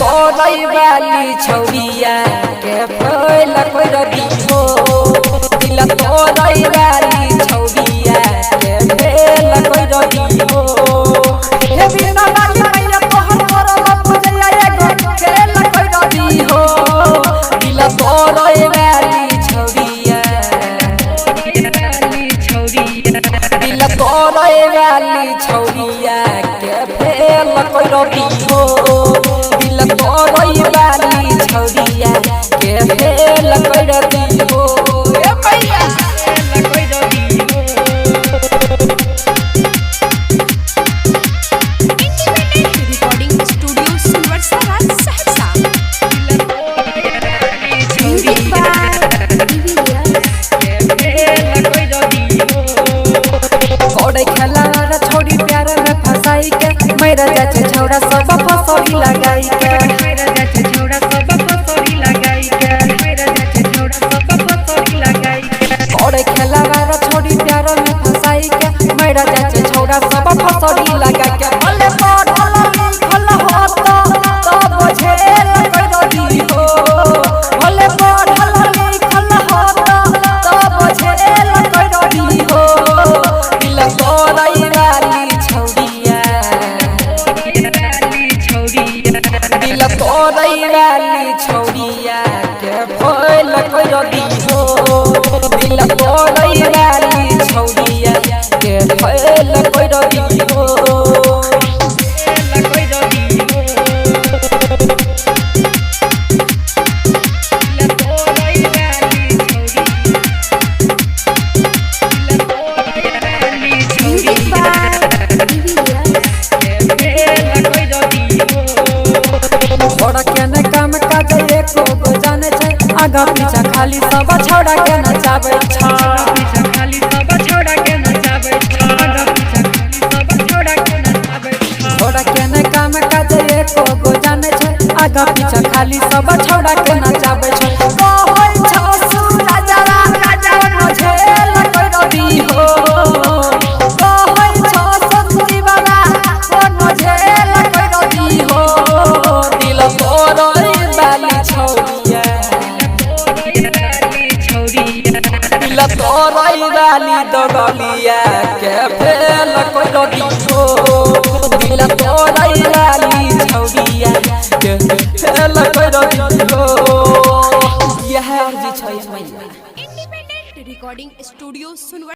वाली छौरिया के फैल कोई रदी हो दिल तोरई वाली छौरिया के फैल कोई रदी हो हे बिना वाली मैया तोहर करब पूजैया एगो फैल कोई रदी हो दिल तोरई वाली छौरिया दिल तोरई वाली छौरिया के फैल कोई रदी हो तोरई वाली छौरिया के फेल कोई रदी हो ए मैया कोई रदी हो इंडिपेंडेंट रिकॉर्डिंग स्टूडियो सुरसरा सहरसा कोड़े खेला छोड़ी प्यार में फसाई के मेरा जाचे छौड़ा सब फसोरी लगाई के छोड़ी प्यार में फसाई के मेरा जाचे छौड़ा सब फसोरी लगा के भले पढ़ल लिखल होत तो बुझेल कोई रदी हो भले पढ़ल लिखल होत तो बुझेल कोई रदी हो दिल तोरई वाली छौरिया दिल तोरई वाली छौरिया के फैल कोई रदी हो दिल तोरई वाली छौरिया के फैल कोई रदी हो कोई रदी हो दिल तोरई वाली छौरिया कोई रदी हो बड़ा के न काम काज एको गो जाने छै आगा पीछा खाली सब छौड़ा के नचाबै छ खाली सब छौड़ा के नचाबै छ आगा पीछा सब छौड़ा के नचाबै छ बड़ा के न काम काज एको गो जाने छै आगा पीछा खाली सब छौड़ा के नचाबै छ कहै छ सूरज राजा मुझेल कोई रदी हो कहै छ संजीवना मुझेल कोई रदी हो दिल तोरई वाली छौरिया दिल तोरई वाली दगलिया के फेल कोई रदी हो दिल तोरई वाली छौरिया के फेल कोई रदी हो यह अर्जी छै मैया इंडिपेंडेंट रिकॉर्डिंग स्टूडियो